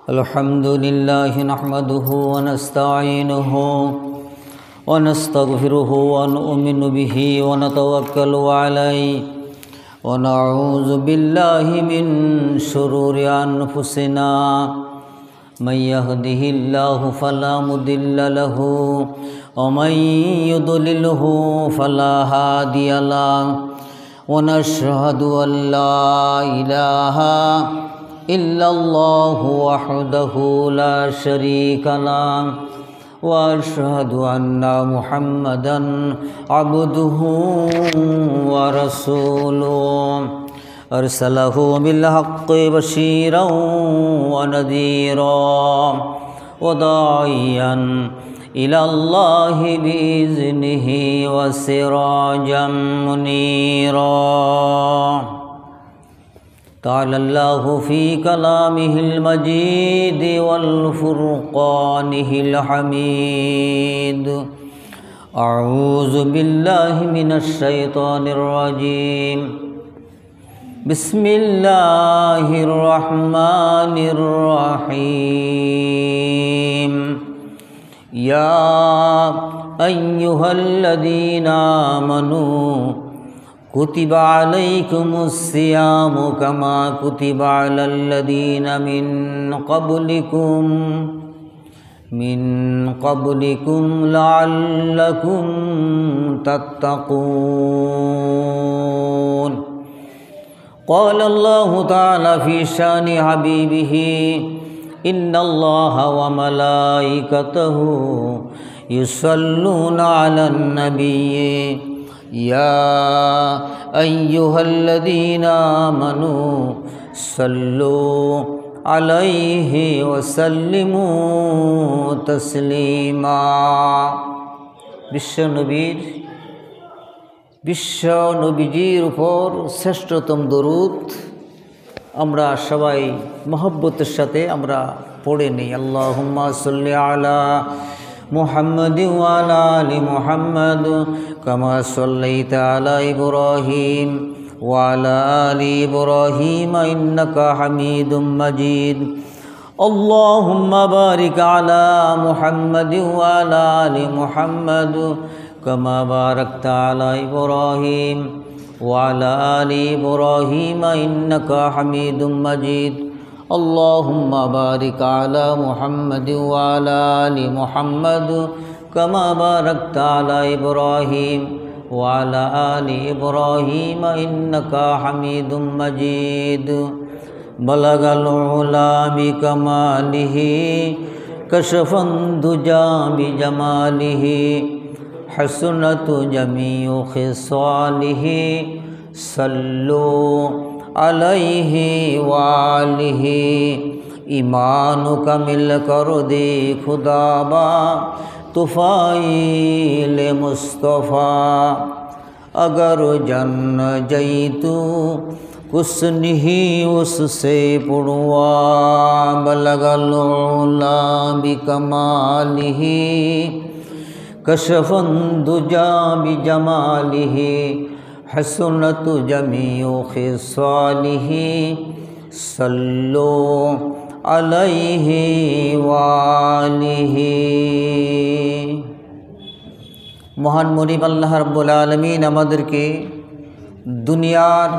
الحمد لله نحمده ونستعينه ونستغفره ونؤمن به ونتوكل عليه ونعوذ بالله من شرور أنفسنا من يهده الله فلا مضل له ومن يضلله فلا هادي له ونشهد أن لا إله إلا الله وحده لا شريك له وأشهد أن محمدا عبده ورسوله أرسله بالحق بشيرا ونذيرا وداعيا إلى الله بإذنه وسراجا منيرا تعالى الله في كلامه المجيد والفرقانه الحميد أعوذ بالله من الشيطان الرجيم بسم الله الرحمن الرحيم يا أيها الذين آمنوا كتب عليكم الصيام كما كتب على الذين من قبلكم لعلكم تتقون قال الله تعالى في شان حبيبه إن الله وملائكته يصلون على النبي يا أيها الذين آمنوا صلوا عليه وسلموا تسليما বিশ্ব নবীজির উপর শ্রেষ্ঠতম দরুদ আমরা সবাই মহব্বতের সাথে আমরা পড়ে নিই। আল্লাহুম্মা সাল্লি আলা محمد وعلى آل محمد كما صليت على إبراهيم وعلى آل إبراهيم إنك حميد مجيد اللهم بارك على محمد وعلى آل محمد كما باركت على إبراهيم وعلى آل إبراهيم إنك حميد مجيد اللهم بارك على محمد وعلى آل محمد كما باركت على إبراهيم وعلى آل إبراهيم إنك حميد مجيد بلغ العلا بكماله كشف الدجى بجماله حسنت جميع خصاله صلوا عليه وآله ईमान कमिल कर दे खुदाबा तुफ़ाइल मुस्तफ़ा अगर जन जैतु कुछ नहीं उससे पुड़वा बलगल उला बिकमालिही कशफन दुजा बिजमालिही हसनत जमीउ खिसालिही सल्लो अलैहि वालिहि। মহান মুনিব আল্লাহ রাব্বুল আলামিন আমাদেরকে দুনিয়ার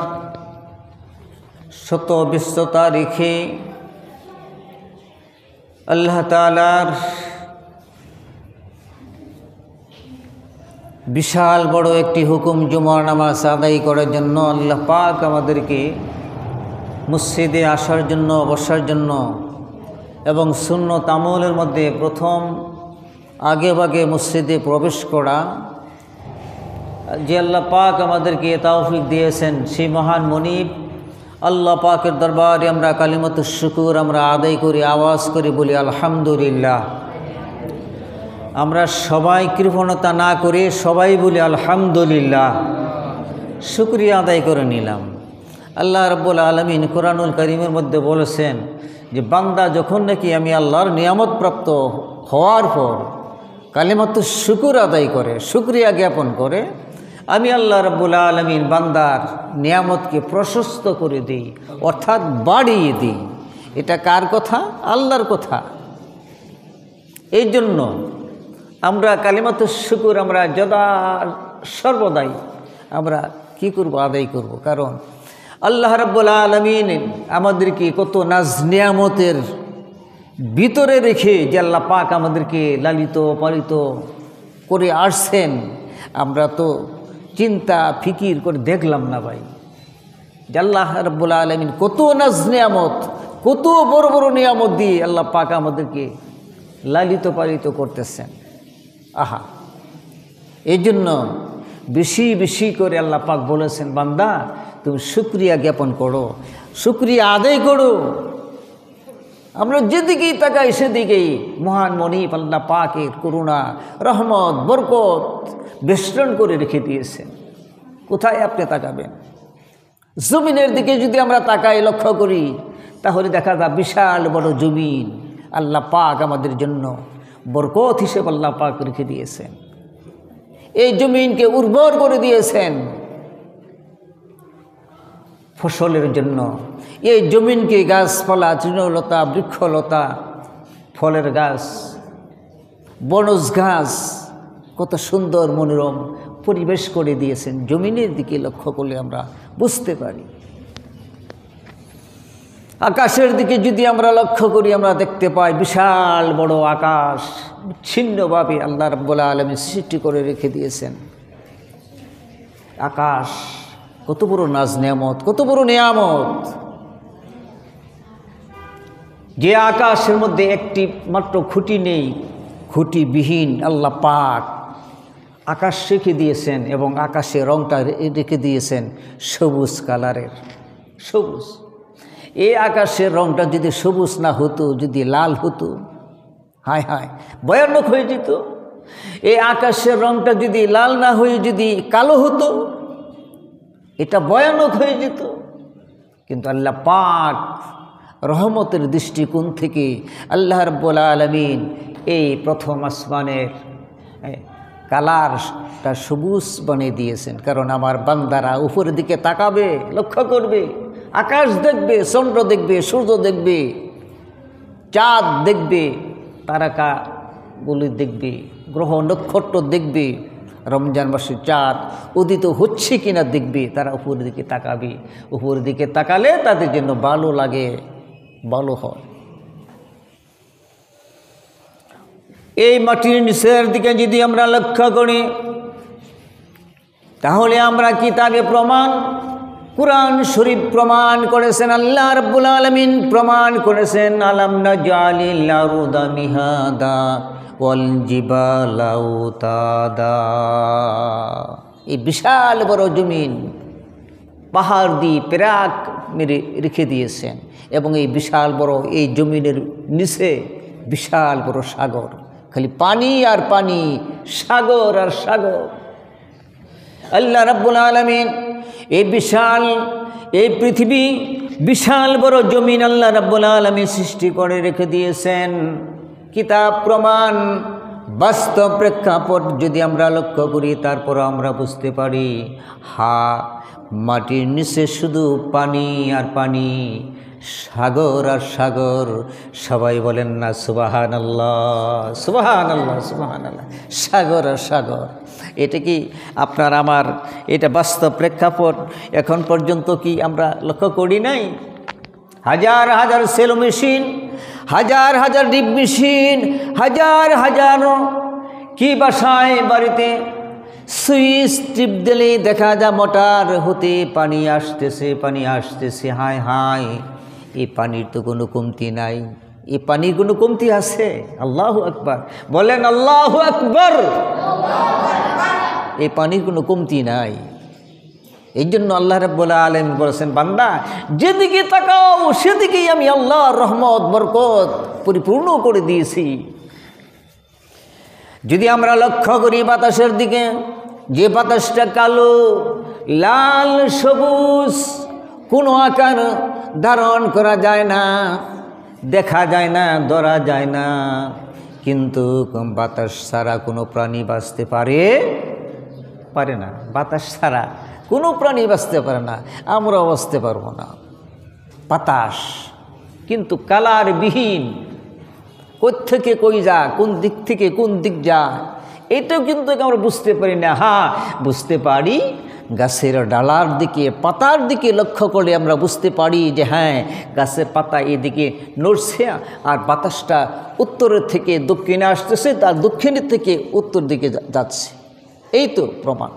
শত ব্যস্ততা রেখে আল্লাহ তাআলার বিশাল বড় একটি হুকুম জুমার নামাজ আদায় করার জন্য আল্লাহ পাক আমাদেরকে মসজিদে আসার জন্য বসার জন্য এবং সুন্নত আমলের মধ্যে প্রথম আগেভাগে মসজিদে প্রবেশ করা যে আল্লাহ পাক আমাদেরকে তৌফিক দিয়েছেন সেই মহান মুনিব আল্লাহ পাকের দরবারে আমরা কালিমাতুশ শুকুর আমরা আদায় করি, আওয়াজ করে বলি আলহামদুলিল্লাহ। আমরা সবাই কৃপণতা না করে সবাই বলি আলহামদুলিল্লাহ, শুকরিয়া আদায় করে নিলাম। আল্লাহ রাব্বুল আলামিন কোরআনুল কারীমের মধ্যে বলেছেন যে বান্দা যখন নাকি আমি আল্লাহর নিয়ামত প্রাপ্ত হওয়ার পর কালিমাতুশ শুকুর আদায় করে, শুকরিয়া জ্ঞাপন করে, আমি আল্লাহ রাব্বুল আলামিন বান্দার নিয়ামতকে প্রশস্ত করে দিই, অর্থাৎ বাড়িয়ে দিই। এটা কার কথা? আল্লাহর কথা। এই জন্য আমরা কালিমাতুশ শুকর আমরা সর্বদাই আমরা কি করব? আদায় করব। কারণ আল্লাহ রাব্বুল আলামিন আমাদেরকে কত নাজ নিয়ামতের ভিতরে রেখে যে আল্লাহ পাক আমাদেরকে লালিত পালিত করে আসছেন, আমরা তো চিন্তা ফিকির করে দেখলাম না ভাই যে আল্লাহ রাব্বুল আলামিন কত নাজ নিয়ামত, কত বড় বড় নিয়ামত দিয়ে আল্লাহ পাক আমাদেরকে লালিত পালিত করতেছেন। আহা, এই জন্য বেশি বেশি করে আল্লাহ পাক বলেছেন, বান্দা তুমি শুকরিয়া জ্ঞাপন করো, শুকরিয়া আদায় করো। আমরা যেদিকেই তাকাই সেদিকেই মহান মনিব আল্লাহ পাকের করুণা, রহমত, বরকত বেষ্টন করে রেখে দিয়েছেন। কোথায় আপনি তাকাবেন? জমিনের দিকে যদি আমরা তাকাই, লক্ষ্য করি, তাহলে দেখা যায় বিশাল বড় জমিন আল্লাহ পাক আমাদের জন্য বরকত হিসেবে আল্লাহ পাক রেখে দিয়েছেন। এই জমিনকে উর্বর করে দিয়েছেন ফসলের জন্য। এই জমিনকে গাছপালা, তৃণলতা, বৃক্ষলতা, ফলের গাছ, বনজ ঘাস কত সুন্দর মনোরম পরিবেশ করে দিয়েছেন। জমিনের দিকে লক্ষ্য করলে আমরা বুঝতে পারি। আকাশের দিকে যদি আমরা লক্ষ্য করি, আমরা দেখতে পাই বিশাল বড় আকাশ ছিন্নভাবে আল্লাহ রাব্বুল আলামিন সৃষ্টি করে রেখে দিয়েছেন। আকাশ কত বড় নাজ নিয়ামত, কত বড় নিয়ামত! যে আকাশের মধ্যে একটি মাত্র খুঁটি নেই, খুঁটিবিহীন আল্লাহ পাক আকাশ রেখে দিয়েছেন এবং আকাশের রংটা রেখে দিয়েছেন সবুজ কালারের। সবুজ, এই আকাশের রংটা যদি সবুজ না হতো, যদি লাল হতো, হায় হায় ভয়ানক হয়ে যেত। এই আকাশের রংটা যদি লাল না হয়ে যদি কালো হতো, এটা ভয়ানক হয়ে যেত। কিন্তু আল্লাহ পাক রহমতের দৃষ্টিকোণ থেকে আল্লাহ রাব্বুল আলামিন এই প্রথম আসমানের কালারটা সবুজ বানিয়ে দিয়েছেন। কারণ আমার বান্দারা উপরের দিকে তাকাবে, লক্ষ্য করবে, আকাশ দেখবে, চন্দ্র দেখবে, সূর্য দেখবে, চাঁদ দেখবে, তারকাগুলি দেখবে, গ্রহ নক্ষত্র দেখবে, রমজান মাসে চাঁদ উদিত হচ্ছে কিনা দেখবে। তারা উপরের দিকে তাকাবে। উপরের দিকে তাকালে তাদের জন্য ভালো লাগে, ভালো হয়। এই মাটির নিচের দিকে যদি আমরা লক্ষ্য করি, তাহলে আমরা কিতাবে প্রমাণ, কুরআন শরীফ প্রমাণ করেছেন, আল্লাহ রাব্বুল আলামিন প্রমাণ করেছেন, আলাম নাজআলিল আরদা মিহাদা ওয়াল জিবালা আওতাদা। এই বিশাল বড় জমিন পাহাড় দিয়ে পেরাক মেরে রেখে দিয়েছেন এবং এই বিশাল বড় এই জমিনের নিচে বিশাল বড় সাগর, খালি পানি আর পানি, সাগর আর সাগর। আল্লাহ রাব্বুল আলামিন এই বিশাল এই পৃথিবী, বিশাল বড় জমিন আল্লাহ রাব্বুল আলামিন সৃষ্টি করে রেখে দিয়েছেন। কিতাব প্রমাণ, বাস্তব প্রেক্ষাপট যদি আমরা লক্ষ্য করি, তারপর আমরা বুঝতে পারি মাটির নিচে শুধু পানি আর পানি, সাগর আর সাগর। সবাই বলেন না সুবহানাল্লাহ, সুবহানাল্লাহ, সুবহানাল্লাহ। সাগর আর সাগর, এটা কি আপনার আমার এটা বাস্তব প্রেক্ষাপট এখন পর্যন্ত কি আমরা লক্ষ্য করি নাই? হাজার হাজার সেলো মেশিন, হাজার হাজার ডিপ মেশিন, হাজার হাজার কি বাসায় বাড়িতে সুইচ টিপ দিলে দেখা যায় মোটর হতে পানি আসতেছে, পানি আসতেছে। হায় হায়, এই পানির তো কোনো কমতি নাই। এই পানির কোনো কমতি আছে? আল্লাহু আকবার বলেন, আল্লাহু আকবার। এই পানির কোনো কমতি নাই। এই জন্য আল্লাহ রাব্বুল আলামিন বলেছেন, বান্দা যেদিকে তাকাও সেদিকেই আমি আল্লাহর রহমত বরকত পরিপূর্ণ করে দিয়েছি। যদি আমরা লক্ষ্য করি বাতাসের দিকে, যে বাতাসটা কালো, লাল, সবুজ, কোনো আকার ধারণ করা যায় না, দেখা যায় না, ধরা যায় না, কিন্তু বাতাস ছাড়া কোনো প্রাণী বাঁচতে পারে না। বাতাস ছাড়া কোনো প্রাণী বাঁচতে পারে না, আমরাও বাঁচতে পারবো না। বাতাস কিন্তু কালার বিহীন, কোত্থেকে কই যা, কোন দিক থেকে কোন দিক যা, এটাও কিন্তু আমরা বুঝতে পারি না। হ্যাঁ, বুঝতে পারি গাছের ডালার দিকে, পাতার দিকে লক্ষ্য করে আমরা বুঝতে পারি যে হ্যাঁ, গাছের পাতা এদিকে নড়ছে আর বাতাসটা উত্তরের থেকে দক্ষিণে আসতেছে, তার দক্ষিণের থেকে উত্তর দিকে যাচ্ছে। এই তো প্রমাণ।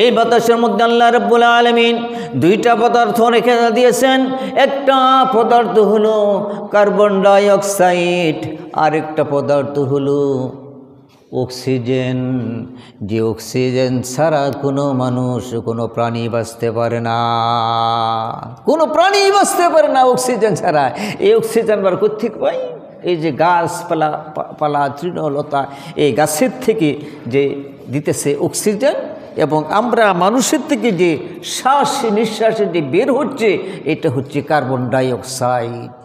এই বাতাসের মধ্যে আল্লাহ রাব্বুল আলামিন দুইটা পদার্থ রেখে দিয়েছেন। একটা পদার্থ হলো কার্বন ডাই অক্সাইড, আরেকটা পদার্থ হলো অক্সিজেন। যে অক্সিজেন ছাড়া কোনো মানুষ, কোনো প্রাণী বাঁচতে পারে না, কোনো প্রাণী বাঁচতে পারে না অক্সিজেন ছাড়া। এই অক্সিজেন বার কোত্থেকে পাই? এই যে গাছপালা তৃণলতা, এই গাছের থেকে যে দিতেছে অক্সিজেন, এবং আমরা মানুষের থেকে যে শ্বাস নিঃশ্বাসে যে বের হচ্ছে, এটা হচ্ছে কার্বন ডাই অক্সাইড।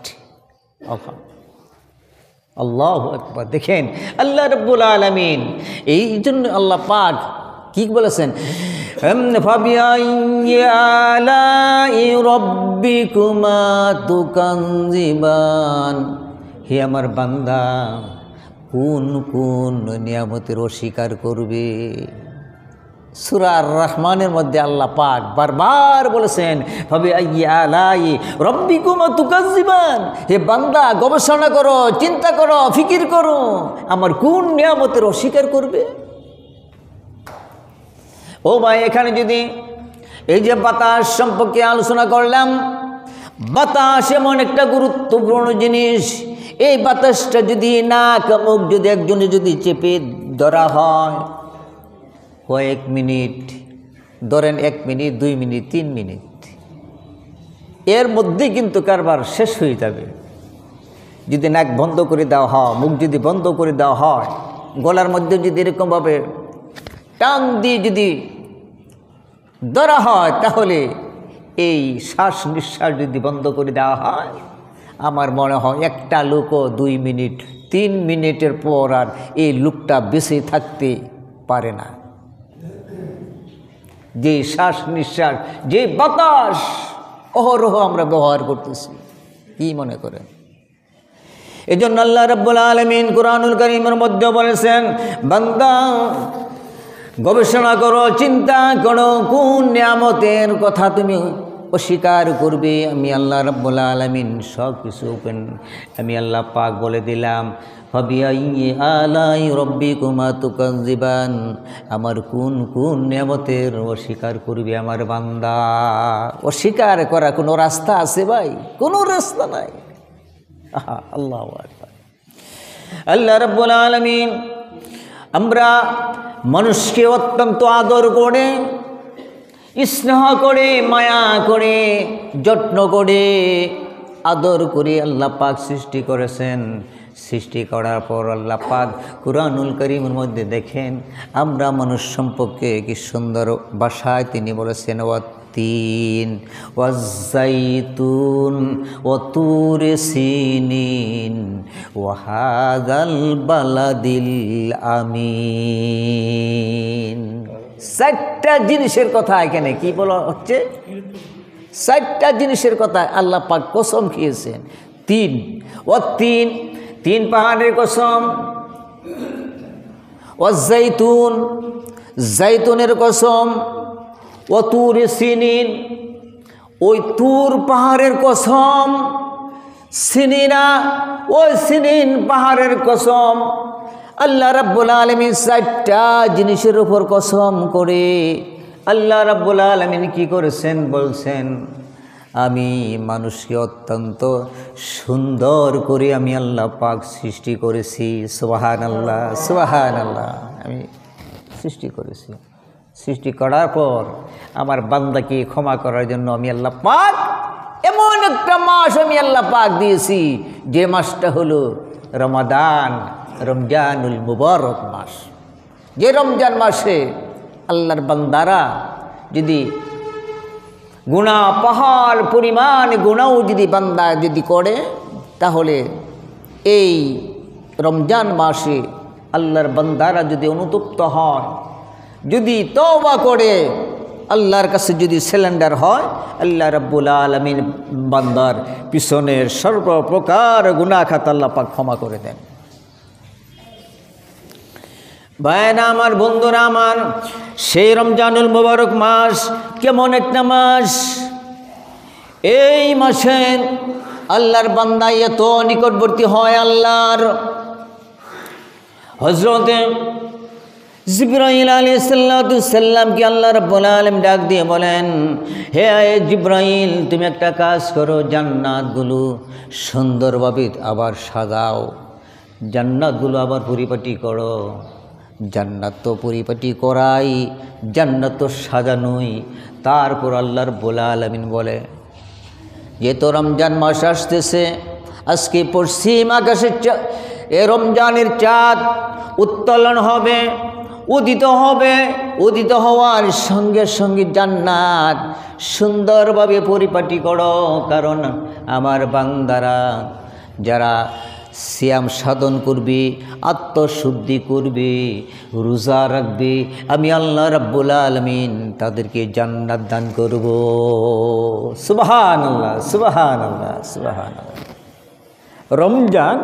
আল্লাহু আকবার। দেখেন আল্লাহ রাব্বুল আলামিন, এই জন্য আল্লাহ পাক কি বলেছেন, ফাবিআইয়ি আলাই রাব্বিকুমা তুকাযিবান। হে আমার বান্দা, কোন কোন নিয়ামতের অস্বীকার করবে? সূরা আর রহমানের মধ্যে আল্লাহ পাক বারবার বলেছেন, ফাবিআইয়ি আলাই রাব্বিকুমা তুকাযিবান। হে বান্দা, গবেষণা করো, চিন্তা করো, ফিকির করো, আমার কোন নিয়ামতের অস্বীকার করবে? ও ভাই, এখানে যদি এই যে বাতাস সম্পর্কে আলোচনা করলাম, বাতাস এমন একটা গুরুত্বপূর্ণ জিনিস। এই বাতাসটা যদি নাক মুখ যদি একজনে যদি চেপে ধরা হয়, কয়েক মিনিট, ধরেন 1 মিনিট, 2 মিনিট, 3 মিনিট, এর মধ্যে কিন্তু কারবার শেষ হয়ে যাবে। যদি নাক বন্ধ করে দেওয়া হয়, মুখ যদি বন্ধ করে দেওয়া হয়, গলার মধ্যে যদি এরকমভাবে টান দিয়ে যদি ধরা হয়, তাহলে এই শ্বাস নিঃশ্বাস যদি বন্ধ করে দেওয়া হয়, আমার মনে হয় একটা লোকও 2 মিনিট 3 মিনিটের পর আর এই লোকটা বেঁচে থাকতে পারে না। যে শ্বাস নিঃশ্বাস, যে বাতাস অহরহ আমরা ব্যবহার করতেছি, কি মনে করেন? এই জন্য আল্লাহ রাব্বুল আলামিন কুরআনুল কারীমের মধ্যে বলেছেন, বান্দা গবেষণা করো, চিন্তা করো, কোন নিয়ামতের কথা তুমি অস্বীকার করবে। আমি আল্লাহ রাব্বুল আলামিন সব কিছু আমি আল্লাহ পাক বলে দিলাম। ফাবিআইয়ি আলাই রাব্বিকুমা তুকাযিবান। আমার কোন কোন নিয়ামতের অস্বীকার করবে আমার বান্দা? অস্বীকার করা কোনো রাস্তা আছে ভাই? কোনো রাস্তা নাই। আল্লাহু আকবার। আল্লাহ রাব্বুল আলামিন, আমরা মানুষকে অত্যন্ত আদর করে, স্নেহ করে, মায়া করে, যত্ন করে, আদর করে আল্লাহ পাক সৃষ্টি করেছেন। সৃষ্টি করার পর আল্লাহ পাক কুরআনুল কারীমের মধ্যে দেখেন, আমরা মানুষ সম্পর্কে কি সুন্দর ভাষায় তিনি বলেছেন, ওয়াত্তিন ওয়াজ্জাইতুন ওয়াতুরি সিনিন ওয়াহাদাল বালাদিল আমিন। 4টা জিনিসের কথা এখানে কি বলা হচ্ছে? 4টা জিনিসের কথা আল্লাহ পাক কসম খেয়েছেন। 3 ওয়াত্তিন, 3 পাহাড়ের কসম, ওয়াজ্জাইতুন, জাইতুনের কসম, ওয়াতুরি সিনিন, ওই তুর পাহাড়ের কসম, সিনিনা, ওই সিনিন পাহাড়ের কসম। আল্লাহ রাব্বুল আলামিন 4টা জিনিসের উপর কসম করে আল্লাহ রাব্বুল আলামিন কি করেছেন বলছেন, আমি মানুষকে অত্যন্ত সুন্দর করে আমি আল্লাহ পাক সৃষ্টি করেছি। সুবহানাল্লাহ, সুবহানাল্লাহ। আমি সৃষ্টি করেছি। সৃষ্টি করার পর আমার বান্দাকে ক্ষমা করার জন্য আমি আল্লাহ পাক এমন একটা মাস আমি আল্লাহ পাক দিয়েছি, যে মাসটা হলো রমাদান, রমজানুল মুবারক মাস। যে রমজান মাসে আল্লাহর বান্দারা যদি গুনাহ পাহাড় পরিমাণ গুনাহও যদি বান্দা যদি করে, তাহলে এই রমজান মাসে আল্লাহর বান্দারা যদি অনুতপ্ত হয়, যদি তওবা করে, আল্লাহর কাছে যদি সিলিন্ডার হয়, আল্লাহ রাব্বুল আলামিন বান্দার পিছনের সর্বপ্রকার গুনাহ খাতা আল্লাহ পাক ক্ষমা করে দেন। ভাইরা আমার, বন্ধুরা আমার, সেই রমজানুল মুবারক মাস কেমন একটা মাস! এই মাসে আল্লাহর বান্দা এত নিকটবর্তী হয় আল্লাহর। হযরতে জিবরাইল আলাইহিস সালামকে আল্লাহ রাব্বুল আলামিন ডাক দিয়ে বলেন, হে জিবরাইল, তুমি একটা কাজ করো, জান্নাতগুলো সুন্দরভাবে আবার সাজাও, জান্নাতগুলো আবার পরিপাটি করো। জান্নাত তো পরিপাটি করাই, জান্নাত তো সাজানোই। তারপর আল্লাহ রাব্বুল আলামিন বলে, যে তো রমজান মাস আসতেছে, আজকে পশ্চিম আকাশের এ রমজানের চাঁদ উত্তোলন হবে, উদিত হবে। উদিত হওয়ার সঙ্গে সঙ্গে জান্নাত সুন্দরভাবে পরিপাটি করো, কারণ আমার বান্দারা যারা সিয়াম সাধন করবে, আত্মশুদ্ধি করবে, রোজা রাখবে, আমি আল্লাহ রাব্বুল আলামিন তাদেরকে জান্নাত দান করব। সুবহানাল্লাহ, সুবহানাল্লাহ, সুবহানাল্লাহ। রমজান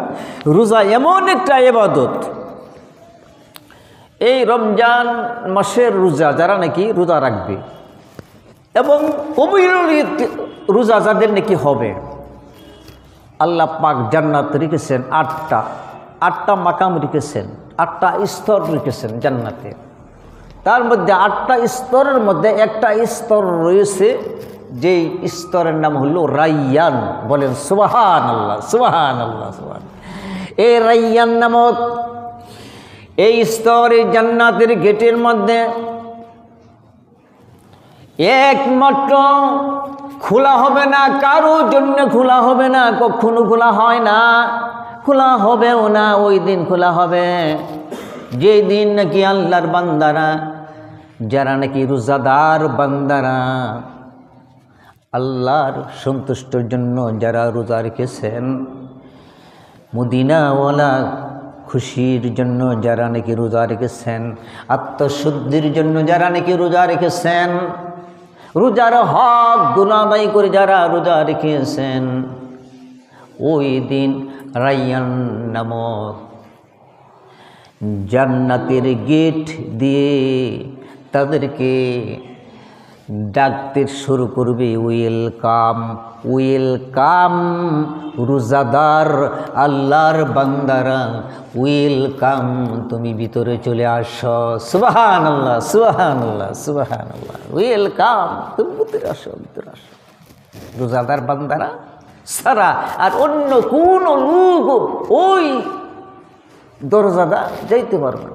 রোজা এমন একটা ইবাদত, এই রমজান মাসের রোজা যারা নাকি রোজা রাখবে এবং অবিরত রোজা যাদের নাকি হবে, আল্লাহ পাক জান্নাত রেখেছেন আটটা মাকাম রেখেছেন, 8টা স্তর রেখেছেন জান্নাতে। তার মধ্যে 8টা স্তরের মধ্যে একটা স্তর রয়েছে, যেই স্তরের নাম হলো রাইয়ান। বলেন সুবহানাল্লাহ, সুবহানাল্লাহ, সুবহানাল্লাহ। এই রাইয়ান নামক এই স্তরে জান্নাতের গেটের মধ্যে একমাত্র খোলা হবে না, কারো জন্য খোলা হবে না, কখনো খোলা হয় না, খোলা হবেও না। ওই দিন খোলা হবে যেই দিন নাকি আল্লাহর বান্দারা, যারা নাকি রোজাদার বান্দারা, আল্লাহর সন্তুষ্টির জন্য যারা রোজা রেখেছেন, মদিনাওয়ালা খুশির জন্য যারা নাকি রোজা রেখেছেন, আত্মশুদ্ধির জন্য যারা নাকি রোজা রেখেছেন, রোজার হক গুনাহ আদায় করে যারা রোজা রেখেছেন, ওই দিন রাইয়ান নামক জান্নাতের গেট দিয়ে তাদেরকে ডাকতে শুরু করবে, ওয়েলকাম, ওয়েলকাম রোজাদার আল্লাহর বান্দারা, ওয়েলকাম, তুমি ভিতরে চলে আসো। সুবহানাল্লাহ, সুবহানাল্লাহ, সুবহানাল্লাহ। ওয়েলকাম, তুমি ভিতরে আসো, ভিতরে আসো। রোজাদার বান্দারা সারা আর অন্য কোনো লোক ওই দরজাদা যাইতে পারবে না।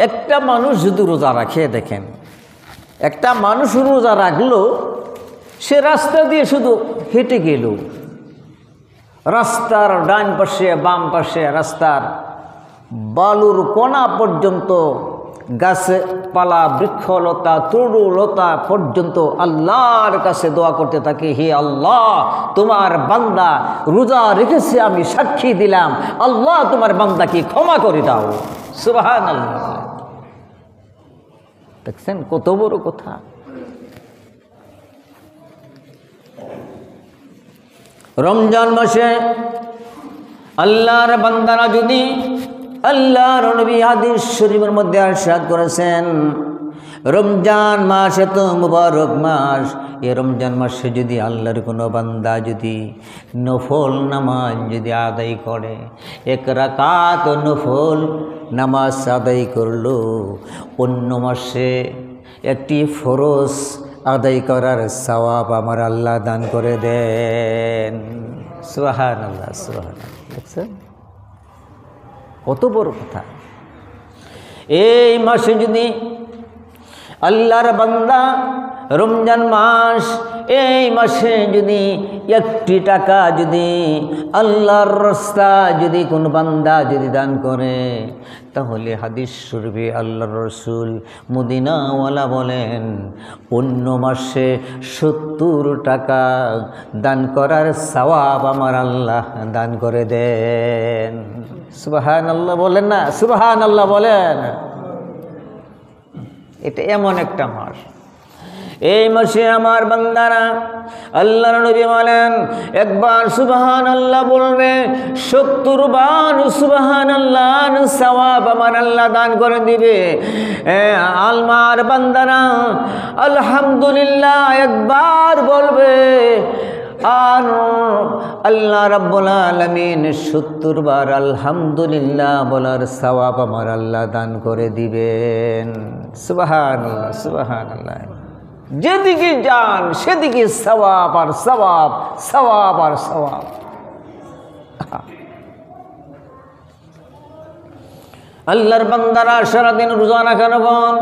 একটা মানুষ যদি রোজা রাখে, দেখেন, একটা মানুষ রোজা রাখলো, সে রাস্তা দিয়ে শুধু হেঁটে গেল, রাস্তার ডান পাশে বাম পাশে, রাস্তার বালুর কোনা পর্যন্ত, গাছপালা বৃক্ষলতা তরুলতা পর্যন্ত আল্লাহর কাছে দোয়া করতে থাকে, হে আল্লাহ, তোমার বান্দা রোজা রেখেছে, আমি সাক্ষী দিলাম, আল্লাহ তোমার বান্দাকে ক্ষমা করে দাও। সুবহানাল্লাহ। দেখছেন কত বড় কথা! রমজান মাসে আল্লাহর বান্দারা যদি, আল্লাহর নবী হাদিস শরীফের মধ্যে ইরশাদ করেছেন, রমজান মাস এত মুবারক মাস, এই রমজান মাসে যদি আল্লাহর কোনো বান্দা যদি নফল নামাজ যদি আদায় করে, 1 রাকাত নফল নামাজ আদায় করলো, অন্য মাসে একটি ফরজ আদায় করার সওয়াব আমার আল্লাহ দান করে দেন। সুবহানাল্লাহ, সুবহানাল্লাহ। দেখছেন কত বড় কথা! এই মাসে যদি আল্লাহর বান্দা রমজান মাস, এই মাসে যদি একটি টাকা যদি আল্লাহর রাস্তা যদি কোন বান্দা যদি দান করে, তাহলে হাদিস শরীফে আল্লাহর রাসূল মদিনাওয়ালা বলেন অন্য মাসে 70 টাকা দান করার সওয়াব আমার আল্লাহ দান করে দেন। সুবহানাল্লাহ বলেন না? সুবহানাল্লাহ বলেন। এটা এমন একটা মাস, এই মাসে আমার বান্দারা, আল্লাহর নবী বলেন একবার সুবহানাল্লাহ বলবে 70 বার সুবহানাল্লাহ সওয়াব আমার আল্লাহ দান করে দিবে। আলমার বান্দারা আলহামদুলিল্লাহ একবার বলবে, আর আল্লাহ রাব্বুল আলামিন 70 বার আলহামদুলিল্লাহ বলার সওয়াব আমার আল্লাহ দান করে দিবেন। সুবহানাল্লাহ, সুবহানাল্লাহ। যেদিকে যান সেদিকে সওয়াব আর সওয়াব, সওয়াব আর সওয়াব। আল্লাহর বান্দারা সারাদিন রোজা রাখার পর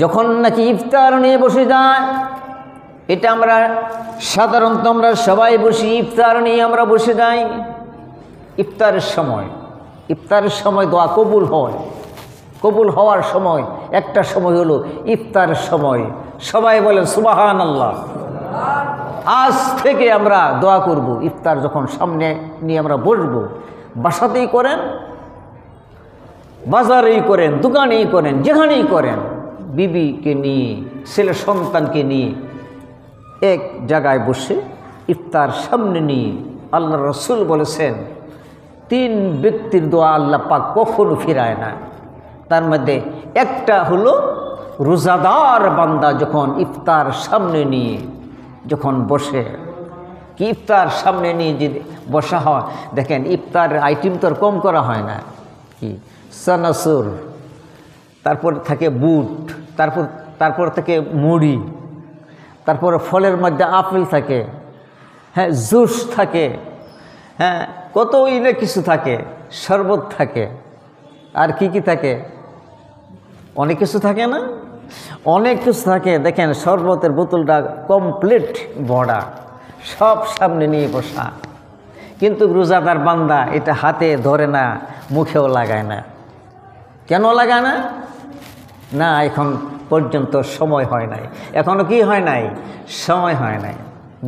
যখন নাকি ইফতার নিয়ে বসে যায়, এটা আমরা সাধারণত আমরা সবাই বসি, ইফতার নিয়ে আমরা বসে যাই। ইফতারের সময় দোয়া কবুল হয়। কবুল হওয়ার সময় একটা সময় হলো ইফতারের সময়। সবাই বলেন সুবহানাল্লাহ। আজ থেকে আমরা দোয়া করব, ইফতার যখন সামনে নিয়ে আমরা বসবো, বাসাতেই করেন, বাজারেই করেন, দোকানেই করেন, যেখানেই করেন, বিবিকে নিয়ে, ছেলে সন্তানকে নিয়ে এক জায়গায় বসে ইফতার সামনে নিয়ে আল্লাহর রাসূল বলেছেন 3 ব্যক্তির দোয়া আল্লাহ পাক কখনো ফিরায় না। তার মধ্যে একটা হলো রোজাদার বান্দা যখন ইফতার সামনে নিয়ে যখন বসে, কি ইফতার সামনে নিয়ে যদি বসা হয়, দেখেন ইফতার আইটেম তো আর কম করা হয় না, কি চানাচুর, তারপর থাকে বুট, তারপর থাকে মুড়ি, তারপর ফলের মধ্যে আপেল থাকে, হ্যাঁ জুস থাকে, হ্যাঁ কত ইনে কিছু থাকে, শরবত থাকে, আর কি কি থাকে, অনেক কিছু থাকে না, অনেক কিছু থাকে। দেখেন শরবতের বোতলটা কমপ্লিট ভরা, সব সামনে নিয়ে বসা, কিন্তু রোজাদার বান্দা এটা হাতে ধরে না, মুখেও লাগায় না। কেন লাগায় না? না এখন পর্যন্ত সময় হয় নাই, এখনো কি হয় নাই, সময় হয় নাই।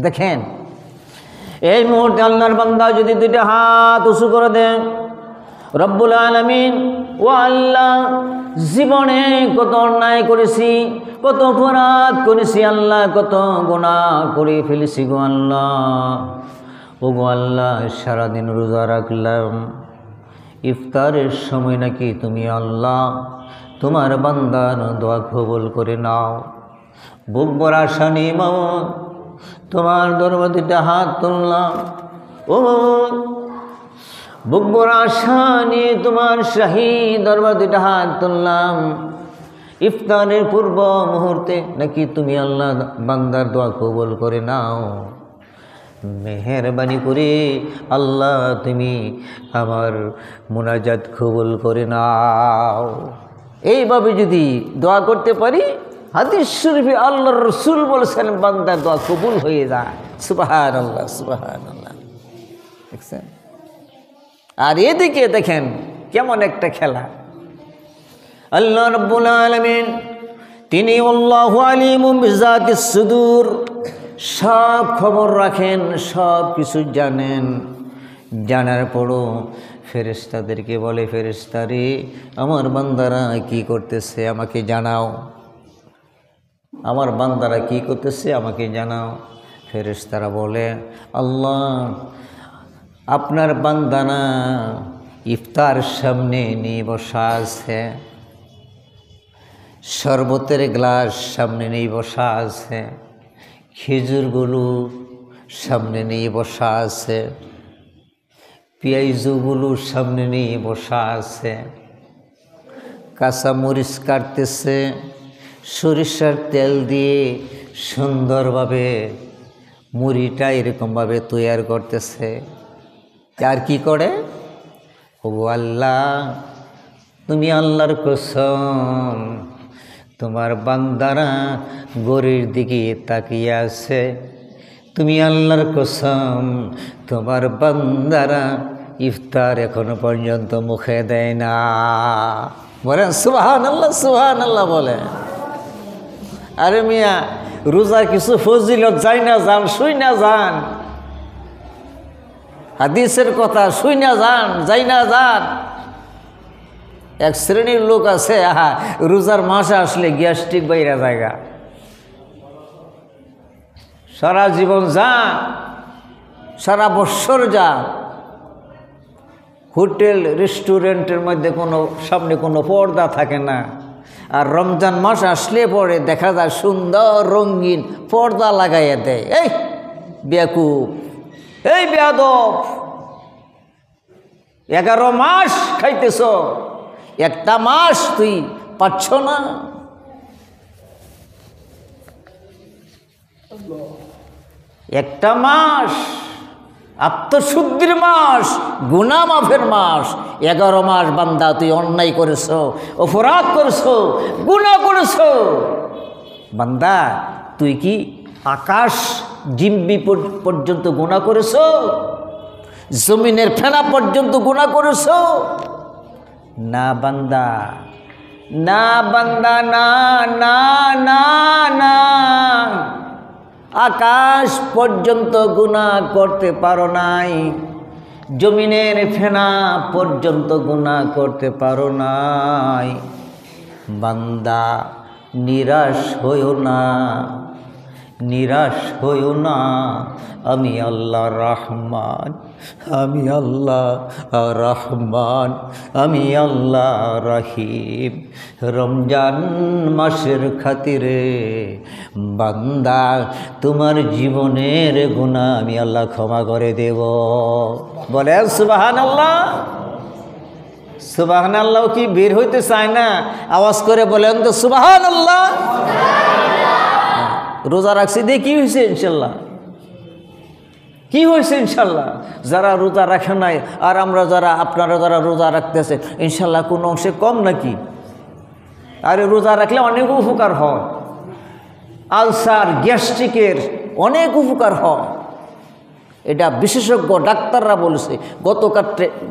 দেখেন এই মুহূর্তে আল্লাহর বান্দা যদি 2টা হাত উঁচু করে দেন, রব্বুল আলামিন, ও আল্লাহ জীবনে কত অন্যায় করেছি, কত অপরাধ করেছি আল্লাহ, কত গুনাহ করে ফেলেছি গো আল্লাহ। ও গো আল্লাহ সারাদিন রোজা রাখলাম, ইফতারের সময় নাকি তুমি আল্লাহ তোমার বান্দার দোয়া কবুল করে নাও। বুক ভরা আশা নিয়ে মাওলানা তোমার দরবারে 2টা হাত তুললাম। ও বুক ভরা আশা নিয়ে তোমার শাহী দরবারে 2টা হাত তুললাম। ইফতারের পূর্ব মুহূর্তে নাকি তুমি আল্লাহ বান্দার দোয়া কবুল করে নাও। মেহেরবানি করে আল্লাহ তুমি আমার মুনাজাত কবুল করে নাও। এইভাবে যদি দোয়া করতে পারি, হাদিস শরীফে আল্লাহর রাসূল বলেছেন বান্দার দোয়া কবুল হয়ে যায়। সুবহানাল্লাহ, সুবহানাল্লাহ। দেখছেন? আর এদিকে দেখেন কেমন একটা খেলা। আল্লাহ রাব্বুল আলামিন তিনি আল্লাহু আলিমুম বিযাতিস সুদূর, সব খবর রাখেন, সব কিছু জানেন। জানার পরও ফেরেশতাদেরকে বলে, ফেরেশতারে আমার বান্দারা কি করতেছে আমাকে জানাও, আমার বান্দারা কি করতেছে আমাকে জানাও। ফেরেশতারা বলে, আল্লাহ আপনার বান্দানা ইফতার সামনে নিয়ে বসা আছে, শরবতের গ্লাস সামনে নিয়ে বসা আছে, খেজুরগুলো সামনে নিয়ে বসা আছে, পেঁয়াজগুলো সামনে নিয়ে বসা আছে, কাঁচা মরিচ কাটতেছে, সরিষার তেল দিয়ে সুন্দরভাবে মুড়িটা এরকমভাবে তৈরি করতেছে। আর কি করে? ও আল্লাহ তুমি আল্লাহর কসম, তোমার বান্দারা গড়ির দিকে তাকিয়ে আছে। তুমি আল্লাহর কসম, তোমার বান্দারা ইফতার এখনো পর্যন্ত মুখে দেয় না। বলেন সুবহানাল্লাহ, সুবহানাল্লাহ বলে। আরে মিয়া, রোজার কিছু ফজিলত যাই না যান, শুই না যান, হাদিসের কথা শুই না যান, যাই না যান। এক শ্রেণীর লোক আছে, রোজার মাসে আসলে গ্যাস্ট্রিক বাইরা জায়গা, সারা জীবন যা, সারা বৎসর যা, হোটেল রেস্টুরেন্টের মধ্যে কোনো সামনে কোনো পর্দা থাকে না। আর রমজান মাস আসলে পরে দেখা যায় সুন্দর রঙিন পর্দা লাগাইয়া দেয়। এই বেয়াকুব, এই বেয়াদব, 11 মাস খাইতেছ, একটা মাস তুই পাচ্ছ না। একটা মাস আত্মশুদ্ধির মাস, গুনাহ মাফের মাস। 11 মাস বান্দা তুই অন্যায় করেছ, অপরাধ করেছ, গুনাহ করেছ। বান্দা তুই কি আকাশ জিম্বি পর্যন্ত গুনাহ করেছ? জমিনের ফেনা পর্যন্ত গুনাহ করেছ? না বান্দা, না বান্দা, না না না না, আকাশ পর্যন্ত গুনাহ করতে পারো নাই, জমিনের ফেনা পর্যন্ত গুনাহ করতে পারো নাই। বান্দা নিরাশ হইও না, নিরাশ হইও না। আমি আল্লাহ রহমান, আমি আল্লাহ রহমান, আমি আল্লাহ রহিম। রমজান মাসের খাতিরে বান্দা তোমার জীবনের গুনাহ আমি আল্লাহ ক্ষমা করে দেব। বলে সুবহানাল্লাহ। সুবহানাল্লাহ কি বের হইতে চায় না? আওয়াজ করে বলেন তো সুবহানাল্লাহ। রোজা রাখছি দিয়ে কি হয়েছে? ইনশাল্লাহ কি হয়েছে? ইনশাল্লাহ যারা রোজা রাখে নাই আর আমরা যারা, আপনারা যারা রোজা রাখতেছে, ইনশাল্লাহ কোনো অংশে কম নাকি? আরে রোজা রাখলে অনেক উপকার হয়, আলসার গ্যাস্ট্রিকের অনেক উপকার হয়। এটা বিশেষজ্ঞ ডাক্তাররা বলেছে।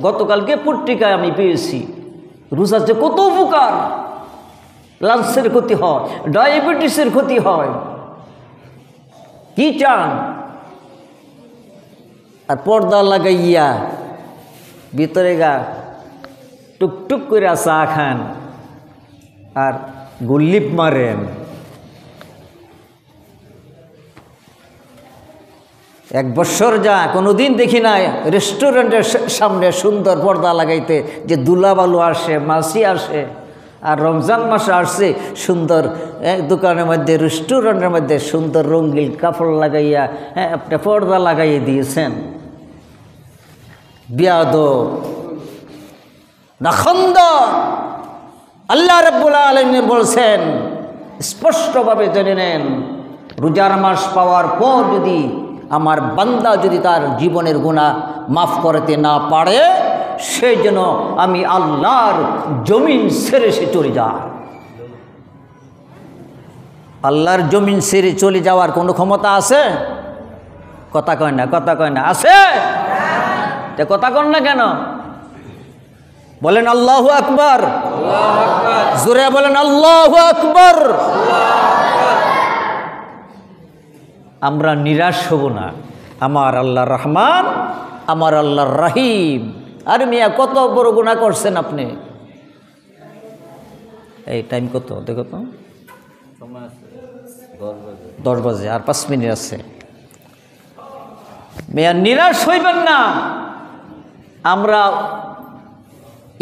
গতকালকে পত্রিকায় আমি পেয়েছি রোজার যে কত উপকার। লাংসের ক্ষতি হয়, ডায়াবেটিসের ক্ষতি হয়, কি চান? আর পর্দা লাগাইয়া ভিতরে গা টুকটুক করে চা খান আর গুল্লিপ মারেন। এক বছর যা কোনোদিন দেখি নাই রেস্টুরেন্টের সামনে সুন্দর পর্দা লাগাইতে, যে দুলাবালু আসে, মাছি আসে। আর রমজান মাসে আসছে সুন্দর দোকানের মধ্যে, রেস্টুরেন্টের মধ্যে সুন্দর রঙিন কাপড় লাগাইয়া আপনি পর্দা লাগাইয়ে দিয়েছেন। বিয়াদব, নাখন্দ। আল্লাহ রাব্বুল আলামিন বলছেন, স্পষ্টভাবে জেনে নেন, রোজার মাস পাওয়ার পর যদি আমার বান্দা যদি তার জীবনের গুনাহ মাফ করতে না পারে, সেই জন্য আমি আল্লাহর জমিন ছেড়ে সে চলে যায়। আল্লাহর জমিন ছেড়ে চলে যাওয়ার কোনো ক্ষমতা আছে? কথা কয় না, কথা কয় না। আছে? কথা কন না কেন? বলেন আল্লাহু আকবার, জোরে বলেন আল্লাহু আকবার। আমরা নিরাশ হব না। আমার আল্লাহ রহমান, আমার আল্লাহ রহিম। আর মিয়া কত বড় গুনাহ করছেন আপনি। এই টাইম কত দেখো তো, 10 বাজে আর 5 মিনিট আছে। মিয়া নিরাশ হইবেন না। আমরা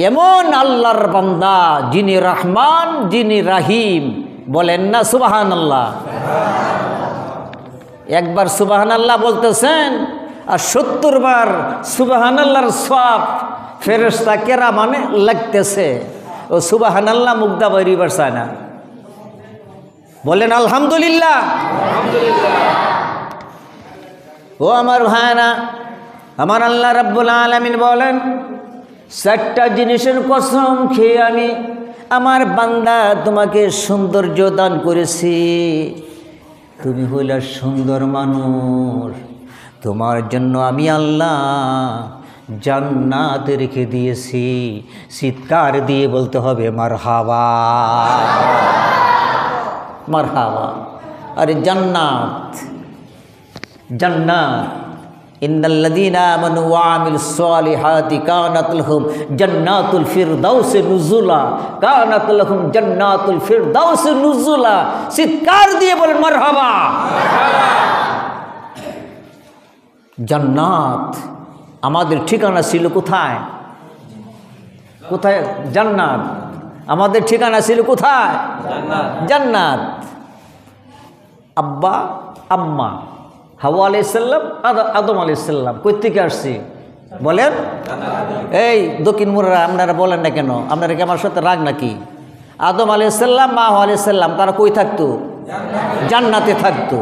এমন আল্লাহর বান্দা যিনি রহমান, যিনি রাহিম। বলেন না সুবহানাল্লাহ। একবার সুবহানাল্লাহ বলতেছেন আর 70 বার সুবহানাল্লাহর সওয়াব ফেরেশতা কেরামানে লাগতেছে। ও সুবহানাল্লাহ মুগ্ধা বাইরিবার চায় না। বলেন আলহামদুলিল্লাহ। ও আমার ভাইরা, আমার আল্লাহ রাব্বুল আলামিন বলেন, 4টা জিনিসের কসম খেয়ে আমি আমার বান্দা তোমাকে সৌন্দর্য দান করেছি, তুমি হইলা সুন্দর মানুষ, তোমার জন্য আমি আল্লাহ জান্নাত রেখে দিয়েছি। চিৎকার দিয়ে বলতে হবে মারহাবা, মারহাবা। আরে জান্নাত, জান্নাত, ইন্নাল্লাযীনা আমানু ওয়া আমিলুস সালিহাতি কানাত লাহুম জান্নাতুল ফিরদাউসি নুজুলা, কানাত লাহুম জান্নাতুল ফিরদাউসি নুজুলা। চিৎকার দিয়ে বলেন মারহাবা। জান্নাত আমাদের ঠিকানা ছিল কোথায়? কোথায়? জান্নাত। আমাদের ঠিকানা ছিল কোথায়? জান্নাত। আব্বা আম্মা হাওয়া আলাইহিস সালাম, আদম আলাইহিস সালাম কই থেকে আসছে বলেন? এই দক্ষিণ মুরারা আপনারা বলেন না কেন? আপনারা কি আমার সাথে রাগ নাকি? আদম আলাইহিস সালাম, মা হাওয়া আলাইহিস সালাম তারা কই থাকতো? জান্নাতে থাকতো।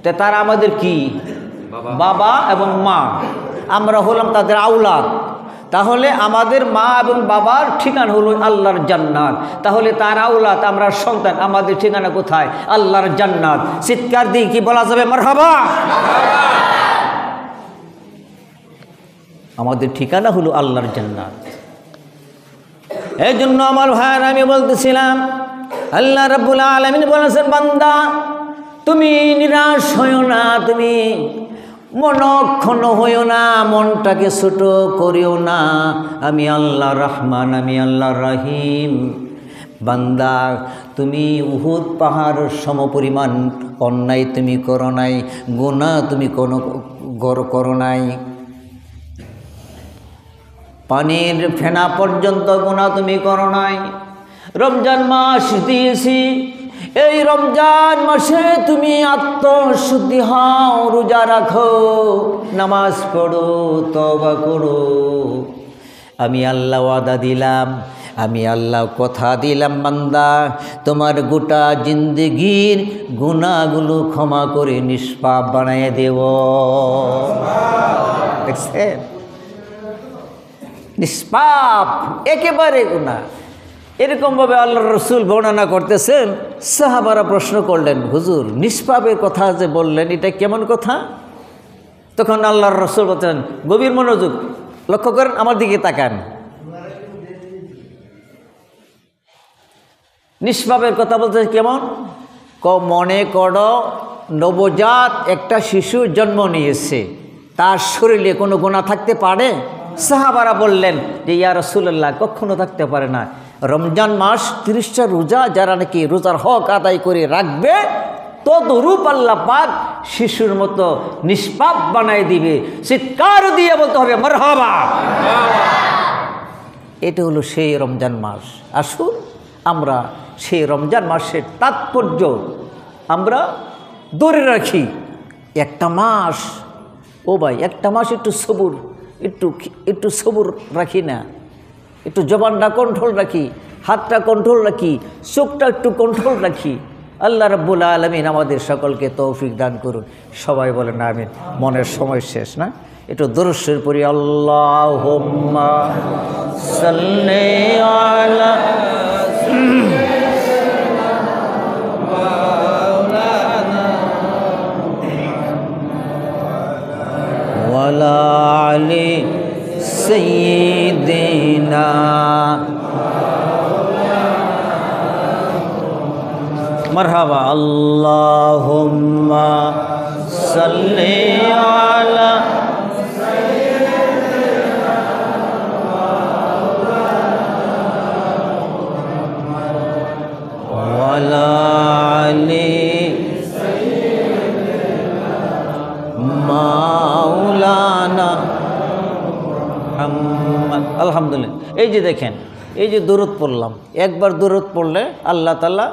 তো তারা আমাদের কি? বাবা এবং মা। আমরা হলাম তাদের আওলাদ। তাহলে আমাদের মা এবং বাবার ঠিকানা হলো আল্লাহর জান্নাত। তাহলে তার আওলাদ, আমরা সন্তান, আমাদের ঠিকানা কোথায়? আল্লাহর জান্নাত। চিৎকার দিয়ে কি বলা যাবে মারহাবা? আমাদের ঠিকানা হলো আল্লাহর জান্নাত। এই জন্য আমার ভাইয়ের আমি বলতেছিলাম, আল্লাহ রাব্বুল আলামিন বলেছেন, বান্দা তুমি নিরাশ হইও না, তুমি মনক্ষণ হইও না, মনটাকে ছোট করিও না। আমি আল্লাহ রহমান, আমি আল্লাহ রহিম। বান্দা তুমি উহুদ পাহাড় সমপরিমাণ অন্যায় তুমি করো নাই, গুনাহ তুমি কোনো করো নাই। পানির ফেনা পর্যন্ত গুনাহ তুমি করো নাই। রমজান মাস দিয়েছি, এই রমজান মাসে তুমি আত্মশুদ্ধি হও, রোজা রাখো, নামাজ পড়ো, তওবা করো। আমি আল্লাহ ওয়াদা দিলাম, আমি আল্লাহ কথা দিলাম, বান্দা তোমার গোটা জিন্দেগির গুনাহগুলো ক্ষমা করে নিষ্পাপ বানিয়ে দেব। দেখছেন? নিষ্পাপ, একেবারে গুনাহ। এরকমভাবে আল্লাহর রাসূল বর্ণনা করতেছেন। সাহাবারা প্রশ্ন করলেন, হুজুর নিষ্পাপের কথা যে বললেন এটা কেমন কথা? তখন আল্লাহর রাসূল বলতেন, গভীর মনোযোগ, লক্ষ্য করেন, আমার দিকে তাকান। নিষ্পাপের কথা বলতে কেমন? মনে করো নবজাত একটা শিশু জন্ম নিয়েছে, তার শরীরে কোনো গুনাহ থাকতে পারে? সাহাবারা বললেন যে ইয়া রাসূলুল্লাহ, কখনো থাকতে পারে না। রমজান মাস 30টা রোজা যারা নাকি রোজার হক আদায় করে রাখবে, তদরূপ আল্লাহ পাক শিশুর মতো নিষ্পাপ বানাই দিবে। চিৎকার দিয়ে বলতে হবে মারহাবা। এটা হলো সেই রমজান মাস। আসুন আমরা সেই রমজান মাসের তাৎপর্য আমরা ধরে রাখি। একটা মাস, ও ভাই একটা মাস একটু সবুর, একটু সবুর রাখি না, একটু জবানটা কন্ট্রোল রাখি, হাতটা কন্ট্রোল রাখি, চোখটা একটু কন্ট্রোল রাখি। আল্লাহ রাব্বুল আলামিন আমাদের সকলকে তৌফিক দান করুন। সবাই বলেন আমিন। মনের সময় শেষ না, একটু দরুদ শরীফ পড়ি। আল্লাহুম্মা সাল্লি আলা ওয়ালা আলি সাইয়্যিদিনা মারহাবা। আল্লাহুম্মা সাল্লি আলা ওয়ালা আলি মাওলানা মুহাম্মদ। আলহামদুলিল্লাহ। এই যে দেখেন, এই যে দরুদ পড়লাম, একবার দরুদ পড়লে আল্লাহ তাআলা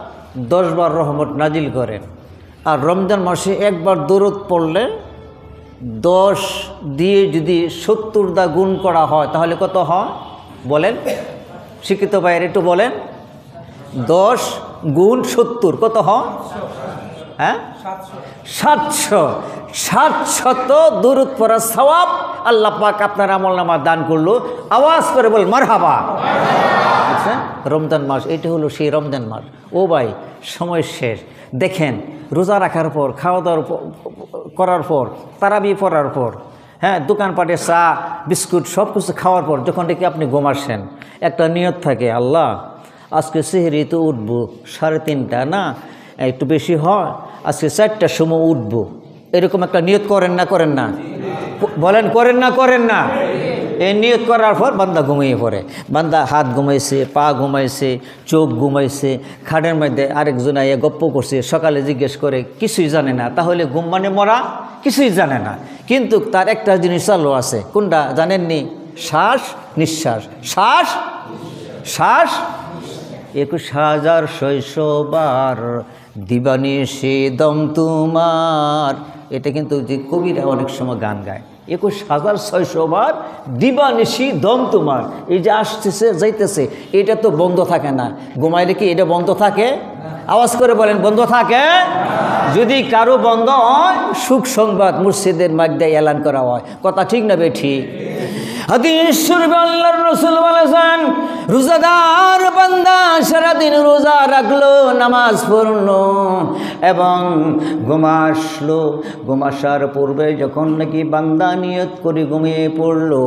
10 বার রহমত নাজিল করেন। আর রমজান মাসে একবার দরুদ পড়লে 10 দিয়ে যদি 70 দা গুণ করা হয় তাহলে কত হয় বলেন? শিক্ষিত ভাইয়ের একটু বলেন। 10 গুণ 70 কত হয়? হ্যাঁ, 700 দরুদ পড়ার সওয়াব আল্লাহ পাক আপনার আমলনামা দান করলো। আওয়াজ করে বল মারহাবা। আছে রমজান মাস, এটা হলো সেই রমজান মাস। ও ভাই, সময় শেষ। দেখেন, রোজা রাখার পর, খাওয়া দাওয়ার করার পর, তারাবি পড়ার পর, হ্যাঁ, দোকানপাটে চা বিস্কুট সব কিছু খাওয়ার পর যখন দেখি আপনি ঘুমাচ্ছেন, একটা নিয়ত থাকে, আল্লাহ আজকে সেহরি তো উঠবো 3:30, না একটু বেশি হয়, আজকে 4টার সময় উঠবো, এরকম একটা নিয়ত করেন না? করেন না? বলেন করেন না? করেন না? এই নিয়ত করার পর বান্দা ঘুমিয়ে পড়ে। বান্দা হাত ঘুমাইছে, পা ঘুমাইছে, চোখ ঘুমাইছে, খাটের মধ্যে আরেকজন আইয়া গপ্প করছে, সকালে জিজ্ঞেস করে কিছুই জানে না। তাহলে ঘুম মানে মরা? কিছুই জানে না, কিন্তু তার একটা জিনিস চালু আছে। কোনটা জানেননি? শ্বাস নিঃশ্বাস, শ্বাস শ্বাস। 21,600 বার দিবানিশি দম তোমার, এটা কিন্তু যে কবিরা অনেক সময় গান গায়। 21,600 বার দিবানিশি দম তোমার। এই যে আসতেছে যাইতেছে, এটা তো বন্ধ থাকে না। ঘুমাইলে কি এটা বন্ধ থাকে? আওয়াজ করে বলেন, বন্ধ থাকে? যদি কারো বন্ধ হয়, সুখ সংবাদ মসজিদের মধ্যে এলান করা হয়। কথা ঠিক না বেঠিক? হাদিস শরীফে আল্লাহর রাসূল বলেছেন, রোজাদার বান্দা সারাদিন রোজা রাখলো, নামাজ পড়লো এবং ঘুমাসলো, ঘুমাসার পূর্বে যখন নাকি বান্দা নিয়ত করে ঘুমিয়ে পড়লো,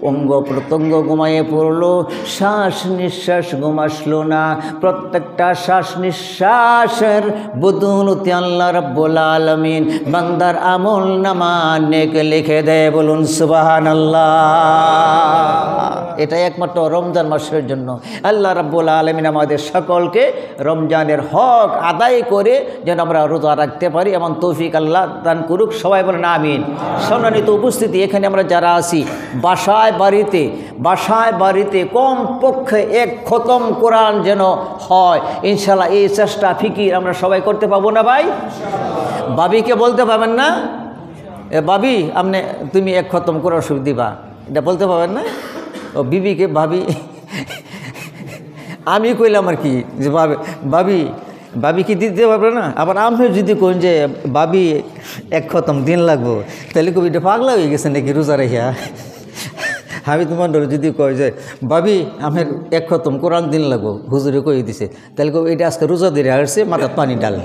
অঙ্গ প্রত্যঙ্গ ঘুমিয়ে পড়লো, শ্বাস নিঃশ্বাস ঘুমাসলো না। প্রত্যেকটা শ্বাস নিঃশ্বাসের বদৌলতে আল্লাহ রাব্বুল আলামিন বান্দার আমল নামা নেক লিখে দেয়। বলুন সুবহানাল্লাহ। এটাই একমাত্র রমজান মাসের জন্য। আল্লাহ রাব্বুল আলামিন আমাদের সকলকে রমজানের হক আদায় করে যেন আমরা রোজা রাখতে পারি এমন তৌফিক আল্লাহ দান করুক। সবাই বলেন আমিন। সম্মানিত উপস্থিতি, এখানে আমরা যারা আছি, বাসায় বাড়িতে কমপক্ষে 1 খতম কোরআন যেন হয় ইনশাআল্লাহ। এই চেষ্টা ফিকির আমরা সবাই করতে পাবো না ভাই? বাবিকে বলতে পাবেন না, বাবি তুমি 1 খতম কোরআন শরীফ দিবা, এটা বলতে পাবেন না? ও বিবিকে ভাবি, আমি কইলাম আর কি যে বাবি কি দিতে পারবে না? আবার আমি যদি কই যে বাবি 1 খতম দিন লাগবো, তাহলে কবিটা পাগলা হয়ে গেছে নাকি রোজা রেখা? আমি তোমার যদি কই যে বাবি আমার 1 খতম কোরআন দিন লাগবো, হুজুরে কই দিছে, তাহলে এটা আজকে রোজা দিয়ে আসছে, মাথার পানি ডাল।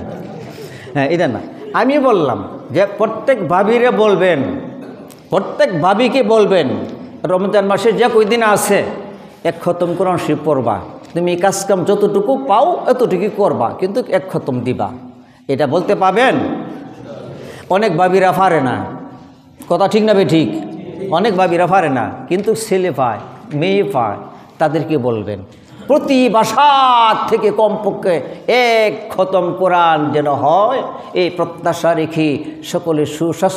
হ্যাঁ, এটা না। আমি বললাম যে প্রত্যেক ভাবিরে বলবেন, প্রত্যেক ভাবিকে বলবেন, রমজান মাসে যে কয়দিন আছে 1 খতম কোরআন শরীফ পড়বা। তুমি কাজকাম যতটুকু পাও এতটুকু করবা, কিন্তু 1 খতম দিবা। এটা বলতে পাবেন? অনেক ভাবিরা পারে না। কথা ঠিক না ঠিক? অনেক ভাবিরা পারে না, কিন্তু ছেলে পায়, মেয়ে পায়, তাদেরকে বলবেন প্রতি বাসার থেকে কমপক্ষে 1 খতম কোরআন যেন হয়। এই প্রত্যাশা রেখে সকলে সুস্বাস্থ্য